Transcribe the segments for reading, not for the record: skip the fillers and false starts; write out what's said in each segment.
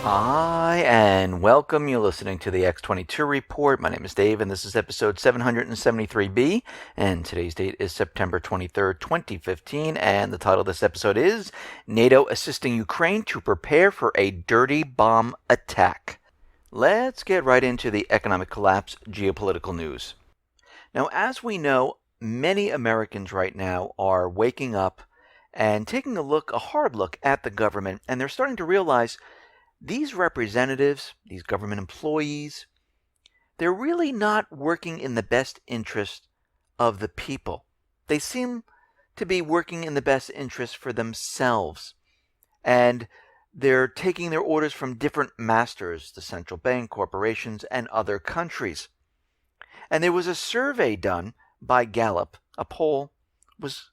Hi, and welcome. You're listening to the X22 Report. My name is Dave, and this is episode 773B, and today's date is September 23rd, 2015, and the title of this episode is NATO Assisting Ukraine to Prepare for a Dirty Bomb Attack. Let's get right into the economic collapse geopolitical news. Now, as we know, many Americans right now are waking up and taking a hard look at the government, and they're starting to realize these representatives, these government employees, they're really not working in the best interest of the people. They seem to be working in the best interest for themselves. And they're taking their orders from different masters, the central bank, corporations, and other countries. And there was a survey done by Gallup. A poll was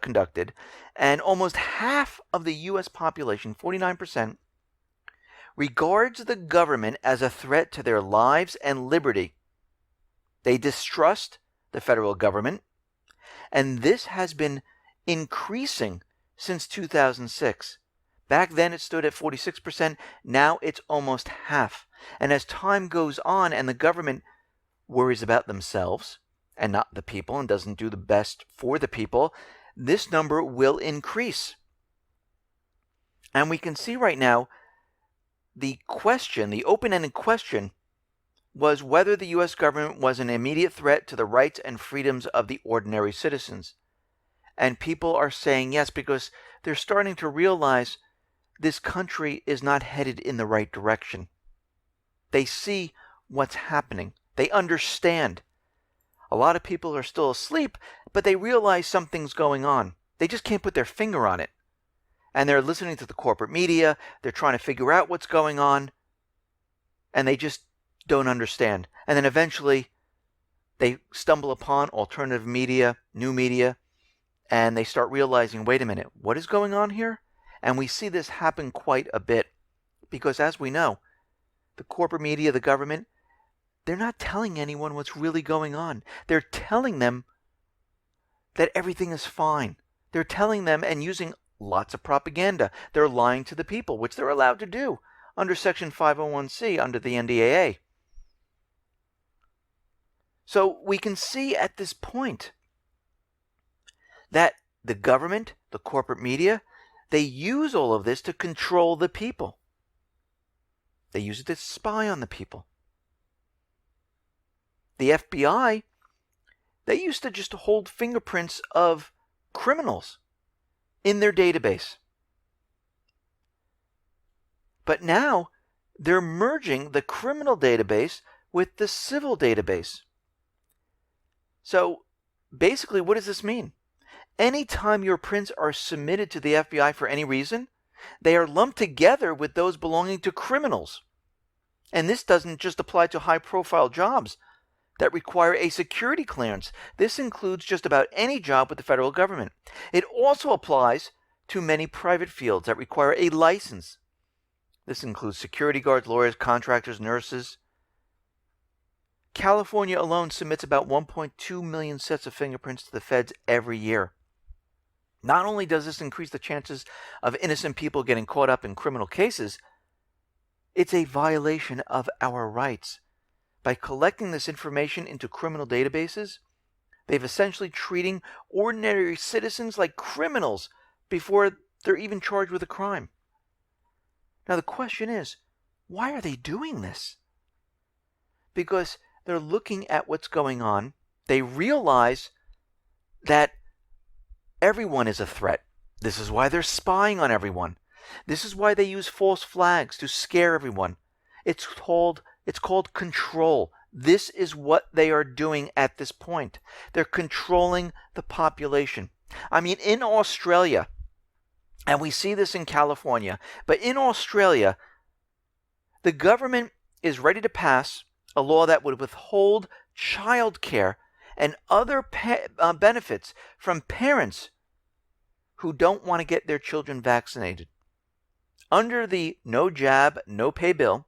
conducted, and almost half of the U.S. population, 49%, regards the government as a threat to their lives and liberty. They distrust the federal government, and this has been increasing since 2006. Back then it stood at 46%, now it's almost half. And as time goes on and the government worries about themselves and not the people and doesn't do the best for the people, this number will increase. And we can see right now the open-ended question, was whether the U.S. government was an immediate threat to the rights and freedoms of the ordinary citizens. And people are saying yes, because they're starting to realize this country is not headed in the right direction. They see what's happening. They understand. A lot of people are still asleep, but they realize something's going on. They just can't put their finger on it. And they're listening to the corporate media, they're trying to figure out what's going on, and they just don't understand. And then eventually, they stumble upon alternative media, new media, and they start realizing, wait a minute, what is going on here? And we see this happen quite a bit, because as we know, the corporate media, the government, they're not telling anyone what's really going on. They're telling them that everything is fine. They're telling them and using lots of propaganda. They're lying to the people, which they're allowed to do under Section 501c under the NDAA. So we can see at this point that the government, the corporate media, they use all of this to control the people. They use it to spy on the people. The FBI, they used to just hold fingerprints of criminals in their database. But now they're merging the criminal database with the civil database. So basically, what does this mean? Anytime your prints are submitted to the FBI for any reason, they are lumped together with those belonging to criminals. And this doesn't just apply to high-profile jobs that require a security clearance. This includes just about any job with the federal government. It also applies to many private fields that require a license. This includes security guards, lawyers, contractors, nurses. California alone submits about 1.2 million sets of fingerprints to the feds every year. Not only does this increase the chances of innocent people getting caught up in criminal cases, it's a violation of our rights. By collecting this information into criminal databases, they've essentially treating ordinary citizens like criminals before they're even charged with a crime. Now the question is, why are they doing this? Because they're looking at what's going on. They realize that everyone is a threat. This is why they're spying on everyone. This is why they use false flags to scare everyone. It's called control. This is what they are doing at this point. They're controlling the population. I mean, in Australia, and we see this in California, but in Australia, the government is ready to pass a law that would withhold child care and other benefits from parents who don't want to get their children vaccinated. Under the No Jab, No Pay bill,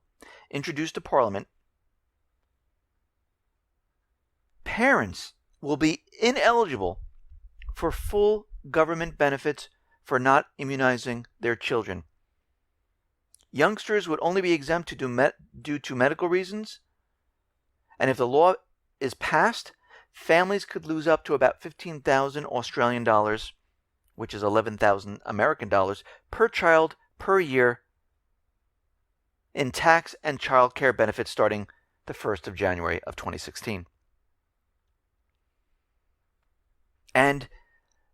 introduced to Parliament, parents will be ineligible for full government benefits for not immunizing their children. youngsters would only be exempt due to medical reasons. And if the law is passed, families could lose up to about 15,000 Australian dollars, which is 11,000 American dollars, per child per year in tax and child care benefits starting the 1st of January of 2016. And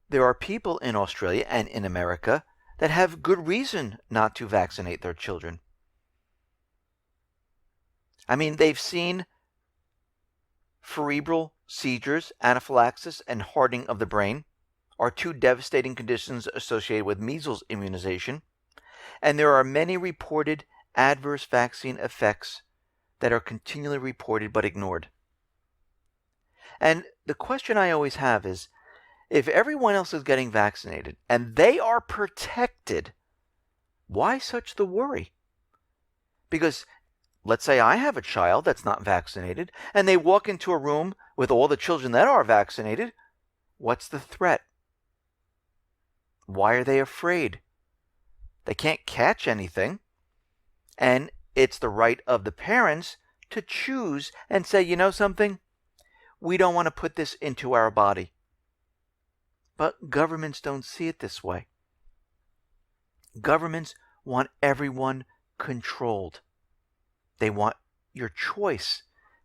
there are people in Australia and in America that have good reason not to vaccinate their children. I mean, they've seen cerebral seizures, anaphylaxis, and hardening of the brain are two devastating conditions associated with measles immunization, and there are many reported adverse vaccine effects that are continually reported but ignored. And the question I always have is, if everyone else is getting vaccinated and they are protected, why such the worry? Because let's say I have a child that's not vaccinated and they walk into a room with all the children that are vaccinated. What's the threat? Why are they afraid? They can't catch anything. And it's the right of the parents to choose and say, you know something? We don't want to put this into our body. But governments don't see it this way. Governments want everyone controlled. They want your choice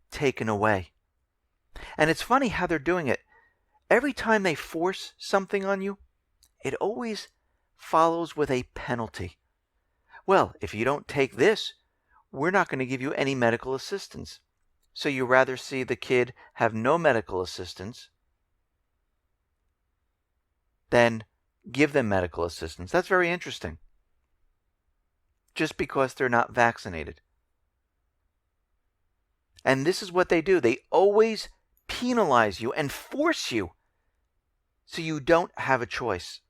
taken away. And it's funny how they're doing it. Every time they force something on you, it always follows with a penalty. Well, if you don't take this, we're not going to give you any medical assistance. So you rather see the kid have no medical assistance than give them medical assistance. That's very interesting. Just because they're not vaccinated. And this is what they do. They always penalize you and force you so you don't have a choice.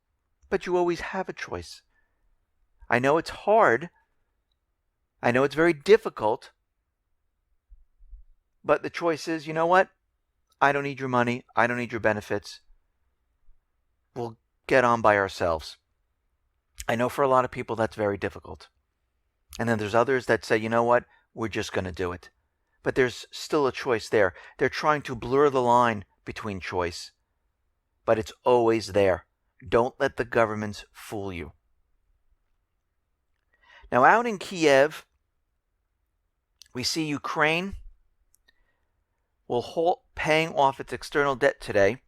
But you always have a choice. I know it's hard. I know it's very difficult. But the choice is, you know what? I don't need your money. I don't need your benefits. We'll get on by ourselves. I know for a lot of people that's very difficult. And then there's others that say, you know what? We're just going to do it. But there's still a choice there. They're trying to blur the line between choice. But it's always there. Don't let the governments fool you. Now, out in Kiev, we see Ukraine will halt paying off its external debt today,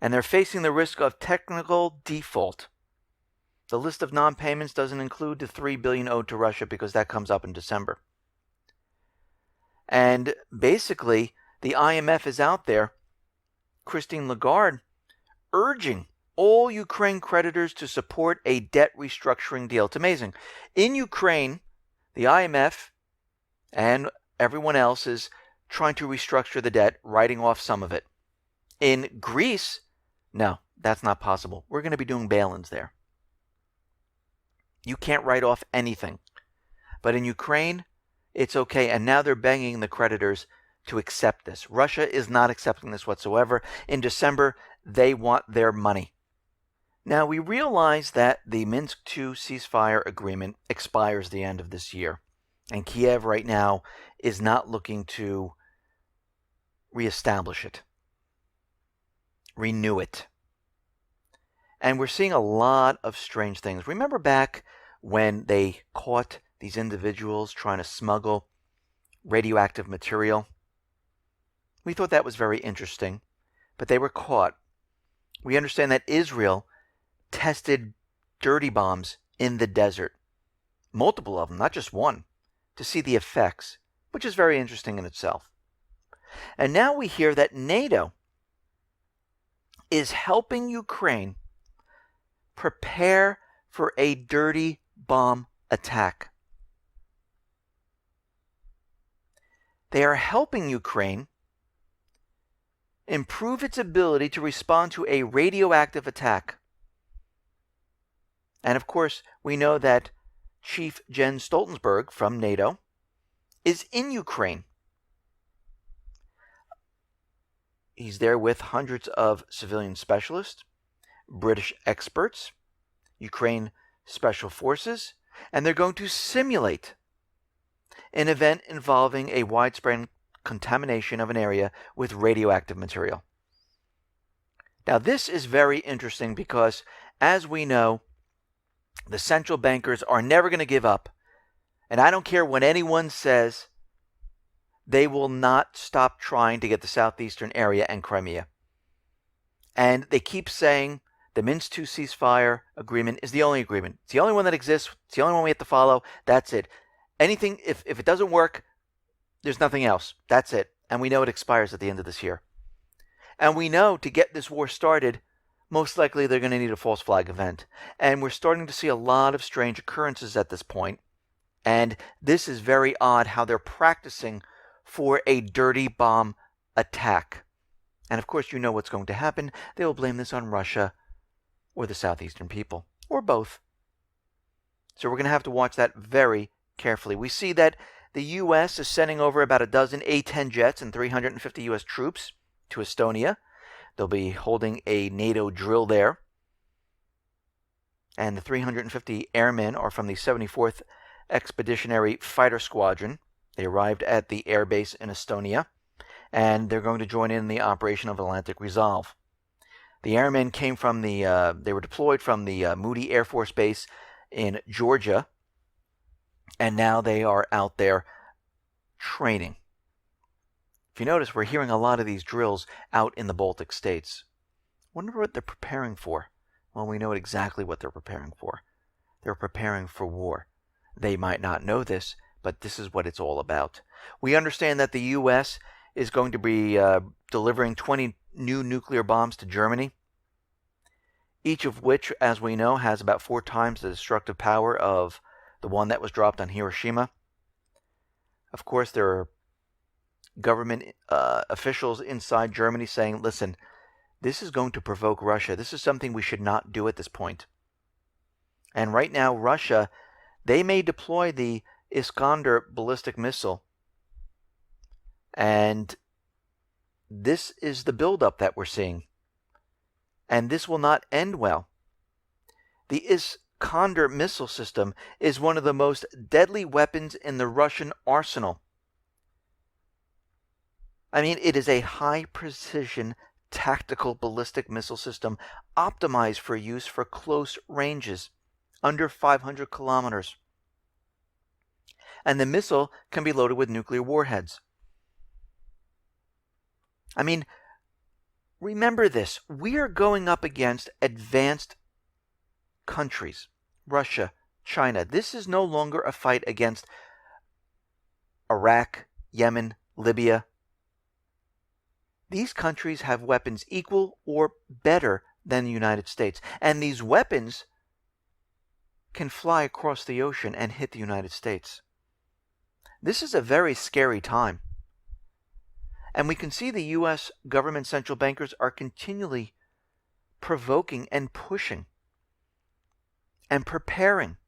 and they're facing the risk of technical default. The list of non-payments doesn't include the $3 billion owed to Russia because that comes up in December. And basically, the IMF is out there, Christine Lagarde, urging all Ukraine creditors to support a debt restructuring deal. It's amazing. In Ukraine, the IMF and everyone else is trying to restructure the debt, writing off some of it. In Greece, no, that's not possible. We're going to be doing bail-ins there. You can't write off anything. But in Ukraine, it's okay. And now they're begging the creditors to accept this. Russia is not accepting this whatsoever. In December, they want their money. Now, we realize that the Minsk II ceasefire agreement expires the end of this year. And Kiev right now is not looking to reestablish it, renew it. And we're seeing a lot of strange things. Remember back when they caught these individuals trying to smuggle radioactive material? We thought that was very interesting, but they were caught. We understand that Israel tested dirty bombs in the desert, multiple of them, not just one, to see the effects, which is very interesting in itself. And now we hear that NATO is helping Ukraine prepare for a dirty bomb attack. They are helping Ukraine improve its ability to respond to a radioactive attack. And of course, we know that Chief Jens Stoltenberg from NATO is in Ukraine. He's there with hundreds of civilian specialists, British experts, Ukraine Special Forces, And they're going to simulate an event involving a widespread contamination of an area with radioactive material. Now, this is very interesting because, as we know, the central bankers are never going to give up. And I don't care what anyone says, they will not stop trying to get the southeastern area and Crimea. And they keep saying the Minsk II ceasefire agreement is the only agreement. It's the only one that exists. It's the only one we have to follow. That's it. Anything, if it doesn't work, there's nothing else. That's it. And we know it expires at the end of this year. And we know to get this war started, most likely they're going to need a false flag event. And we're starting to see a lot of strange occurrences at this point. And this is very odd how they're practicing for a dirty bomb attack. And of course, you know what's going to happen. They will blame this on Russia or the southeastern people, or both. So we're going to have to watch that very carefully. We see that the U.S. is sending over about a dozen A-10 jets and 350 U.S. troops to Estonia. They'll be holding a NATO drill there. And the 350 airmen are from the 74th Expeditionary Fighter Squadron. They arrived at the airbase in Estonia, and they're going to join in the operation of Atlantic Resolve. The airmen came from they were deployed from the Moody Air Force Base in Georgia, and now they are out there training. If you notice, we're hearing a lot of these drills out in the Baltic states. Wonder what they're preparing for. Well, we know exactly what they're preparing for. They're preparing for war. They might not know this, but this is what it's all about. We understand that the U.S. is going to be delivering 20 new nuclear bombs to Germany, each of which, as we know, has about 4 times the destructive power of the one that was dropped on Hiroshima. Of course, there are government officials inside Germany saying, listen, this is going to provoke Russia. This is something we should not do at this point. And right now, Russia, they may deploy the Iskander ballistic missile. And this is the buildup that we're seeing. And this will not end well. The Iskander missile system is one of the most deadly weapons in the Russian arsenal. I mean, it is a high-precision tactical ballistic missile system optimized for use for close ranges, under 500 kilometers. And the missile can be loaded with nuclear warheads. I mean, remember this. We are going up against advanced countries. Russia, China. This is no longer a fight against Iraq, Yemen, Libya. These countries have weapons equal or better than the United States. And these weapons can fly across the ocean and hit the United States. This is a very scary time. And we can see the U.S. government central bankers are continually provoking and pushing and preparing.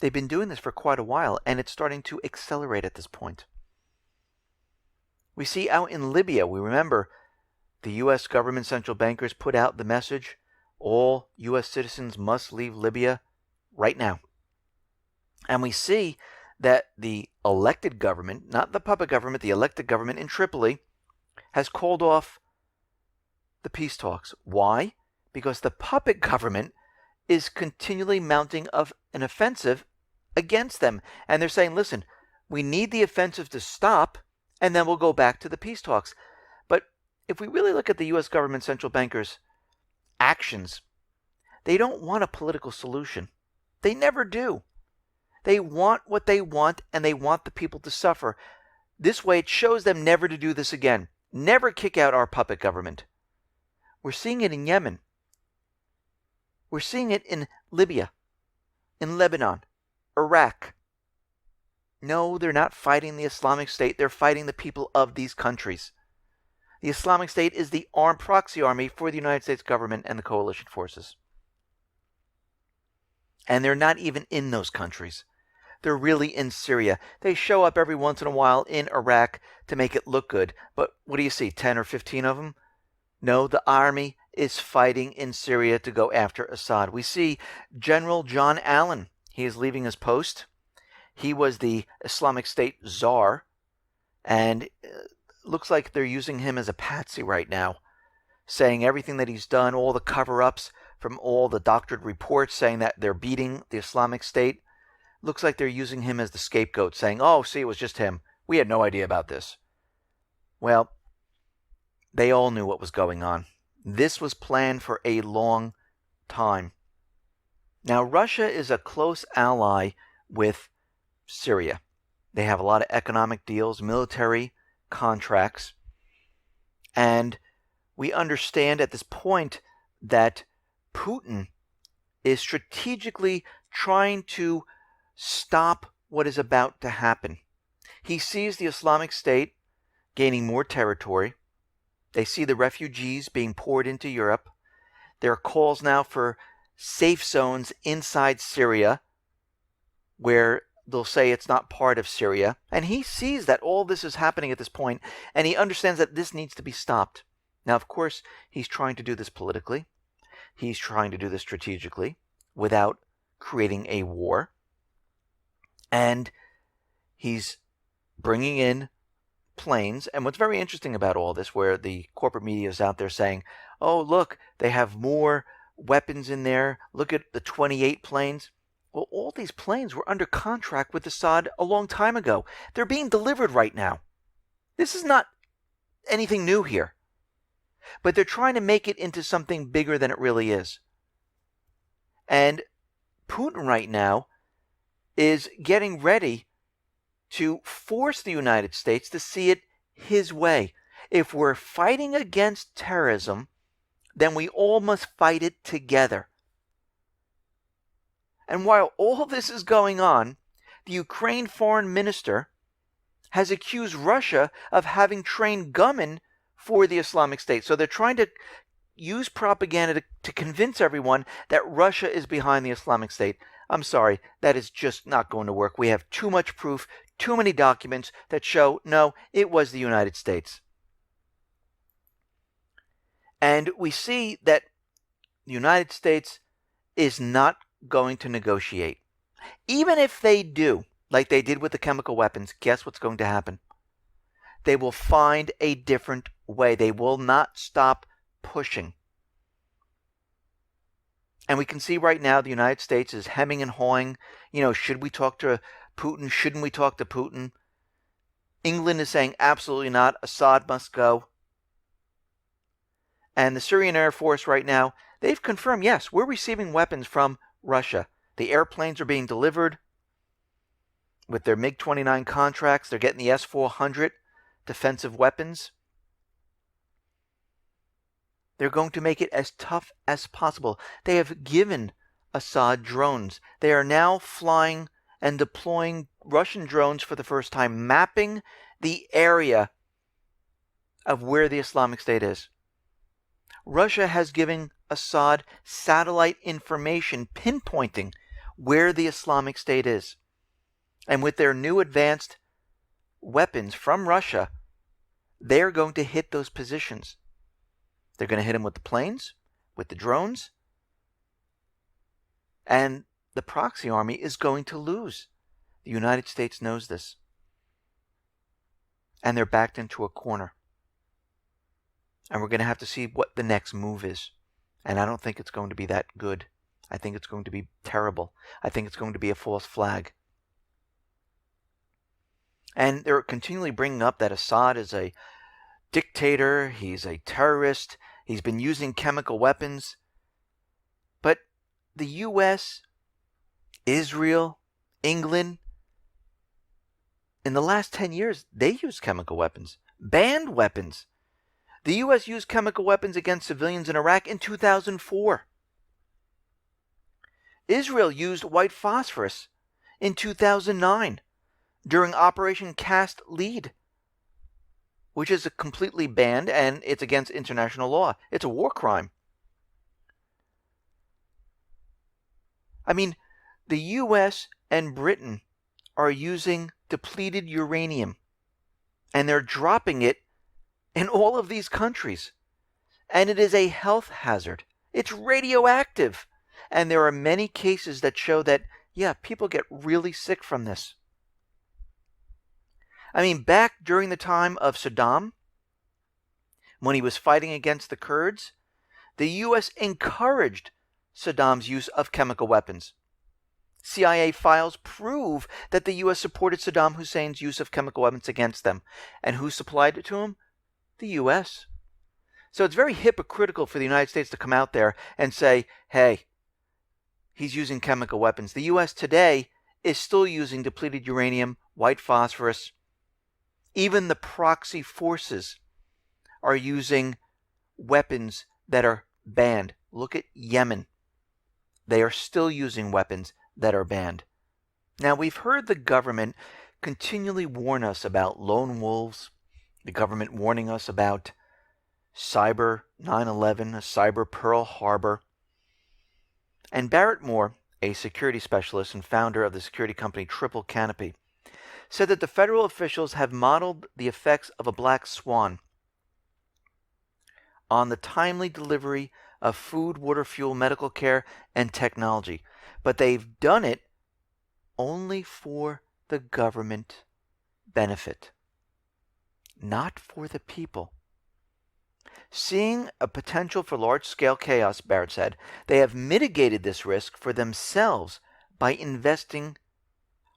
They've been doing this for quite a while, and it's starting to accelerate at this point. We see out in Libya, we remember the U.S. government central bankers put out the message, all U.S. citizens must leave Libya right now. And we see that the elected government, not the puppet government, the elected government in Tripoli, has called off the peace talks. Why? Because the puppet government is continually mounting an offensive against them. And they're saying, listen, we need the offensive to stop, and then we'll go back to the peace talks. But if we really look at the U.S. government central bankers' actions, they don't want a political solution. They never do. They want what they want, and they want the people to suffer. This way, it shows them never to do this again. Never kick out our puppet government. We're seeing it in Yemen. We're seeing it in Libya, in Lebanon, Iraq. No, they're not fighting the Islamic State. They're fighting the people of these countries. The Islamic State is the armed proxy army for the United States government and the coalition forces. And they're not even in those countries. They're really in Syria. They show up every once in a while in Iraq to make it look good. But what do you see, 10 or 15 of them? No, the army is fighting in Syria to go after Assad. We see General John Allen. He is leaving his post. He was the Islamic State czar, and looks like they're using him as a patsy right now, saying everything that he's done, all the cover-ups from all the doctored reports saying that they're beating the Islamic State. Looks like they're using him as the scapegoat, saying, oh, see, it was just him. We had no idea about this. Well, they all knew what was going on. This was planned for a long time. Now, Russia is a close ally with Syria. They have a lot of economic deals, military contracts, and we understand at this point that Putin is strategically trying to stop what is about to happen. He sees the Islamic State gaining more territory. They see the refugees being poured into Europe. There are calls now for safe zones inside Syria where they'll say it's not part of Syria. And he sees that all this is happening at this point, and he understands that this needs to be stopped. Now, of course, he's trying to do this politically. He's trying to do this strategically without creating a war. And he's bringing in planes. And what's very interesting about all this, where the corporate media is out there saying, oh, look, they have more weapons in there. Look at the 28 planes. Well, all these planes were under contract with Assad a long time ago. They're being delivered right now. This is not anything new here. But they're trying to make it into something bigger than it really is. And Putin right now is getting ready to force the United States to see it his way. If we're fighting against terrorism, then we all must fight it together. And while all this is going on, the Ukraine foreign minister has accused Russia of having trained gunmen for the Islamic State. So they're trying to use propaganda to convince everyone that Russia is behind the Islamic State. I'm sorry, that is just not going to work. We have too much proof, too many documents that show, no, it was the United States. And we see that the United States is not going to negotiate. Even if they do, like they did with the chemical weapons, guess what's going to happen? They will find a different way. They will not stop pushing. And we can see right now the United States is hemming and hawing. Should we talk to Putin? Shouldn't we talk to Putin? England is saying absolutely not. Assad must go. And the Syrian Air Force right now, they've confirmed, yes, we're receiving weapons from Russia. The airplanes are being delivered with their MiG-29 contracts. They're getting the S-400 defensive weapons. They're going to make it as tough as possible. They have given Assad drones. They are now flying and deploying Russian drones for the first time, mapping the area of where the Islamic State is. Russia has given Assad satellite information pinpointing where the Islamic State is. And with their new advanced weapons from Russia, they're going to hit those positions. They're going to hit them with the planes, with the drones, and the proxy army is going to lose. The United States knows this. And they're backed into a corner. And we're going to have to see what the next move is. And I don't think it's going to be that good. I think it's going to be terrible. I think it's going to be a false flag. And they're continually bringing up that Assad is a dictator. He's a terrorist. He's been using chemical weapons. But the U.S., Israel, England, in the last 10 years, they used chemical weapons. Banned weapons. The U.S. used chemical weapons against civilians in Iraq in 2004. Israel used white phosphorus in 2009 during Operation Cast Lead, which is completely banned and it's against international law. It's a war crime. I mean, the U.S. and Britain are using depleted uranium, and they're dropping it in all of these countries. And it is a health hazard. It's radioactive. And there are many cases that show that Yeah, people get really sick from this. I mean, back during the time of Saddam, when he was fighting against the Kurds, the U.S. encouraged Saddam's use of chemical weapons. CIA files prove that the U.S. supported Saddam Hussein's use of chemical weapons against them. And who supplied it to him? The U.S. So it's very hypocritical for the United States to come out there and say, hey, he's using chemical weapons. The U.S. today is still using depleted uranium, white phosphorus. Even the proxy forces are using weapons that are banned. Look at Yemen. They are still using weapons that are banned. Now, we've heard the government continually warn us about lone wolves, the government warning us about cyber 9/11, a cyber Pearl Harbor. And Barrett Moore, a security specialist and founder of the security company Triple Canopy, said that the federal officials have modeled the effects of a black swan on the timely delivery of food, water, fuel, medical care, and technology. But they've done it only for the government benefit, not for the people. Seeing a potential for large-scale chaos, Barrett said, they have mitigated this risk for themselves by investing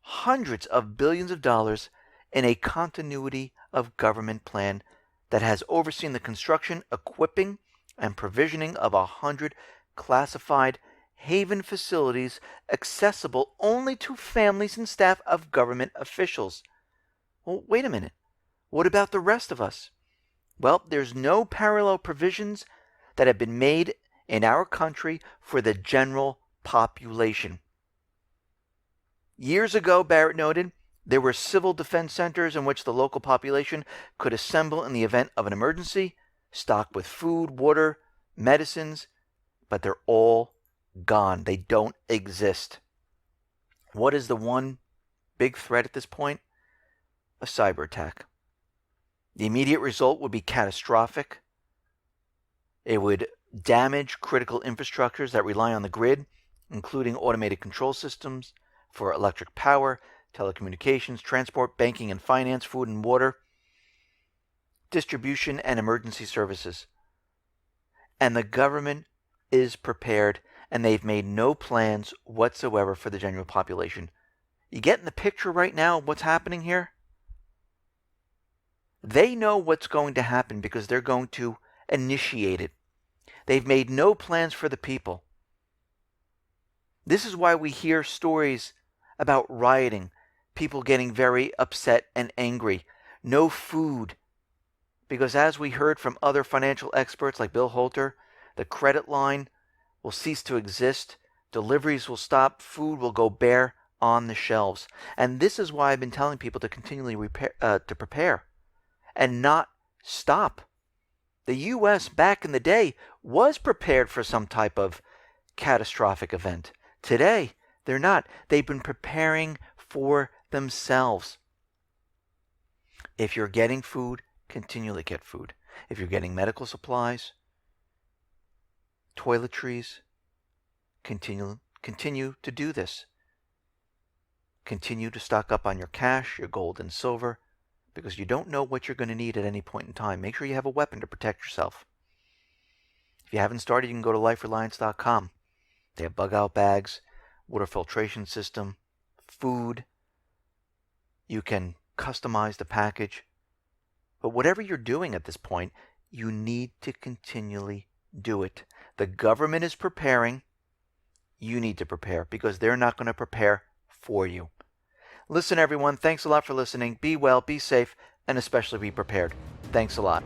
hundreds of billions of dollars in a continuity of government plan that has overseen the construction, equipping, and provisioning of 100 classified haven facilities accessible only to families and staff of government officials. Well, wait a minute. What about the rest of us? Well, there's no parallel provisions that have been made in our country for the general population. Years ago, Barrett noted, there were civil defense centers in which the local population could assemble in the event of an emergency, stocked with food, water, medicines, but they're all gone. They don't exist. What is the one big threat at this point? A cyber attack. The immediate result would be catastrophic. It would damage critical infrastructures that rely on the grid, including automated control systems for electric power, telecommunications, transport, banking and finance, food and water, distribution, and emergency services. And the government is prepared, and they've made no plans whatsoever for the general population. You getting the picture right now of what's happening here? They know what's going to happen because they're going to initiate it. They've made no plans for the people. This is why we hear stories about rioting, people getting very upset and angry, no food. Because as we heard from other financial experts like Bill Holter, the credit line will cease to exist, deliveries will stop, food will go bare on the shelves. And this is why I've been telling people to continually prepare and not stop. The U.S. back in the day was prepared for some type of catastrophic event. Today, they're not. They've been preparing for themselves. If you're getting food, continually get food. If you're getting medical supplies, toiletries, continue to do this. Continue to stock up on your cash, your gold and silver, because you don't know what you're going to need at any point in time. Make sure you have a weapon to protect yourself. If you haven't started, you can go to lifereliance.com. They have bug out bags, water filtration system, food. You can customize the package. But whatever you're doing at this point, you need to continually do it. The government is preparing. You need to prepare because they're not going to prepare for you. Listen, everyone, thanks a lot for listening. Be well, be safe, and especially be prepared. Thanks a lot.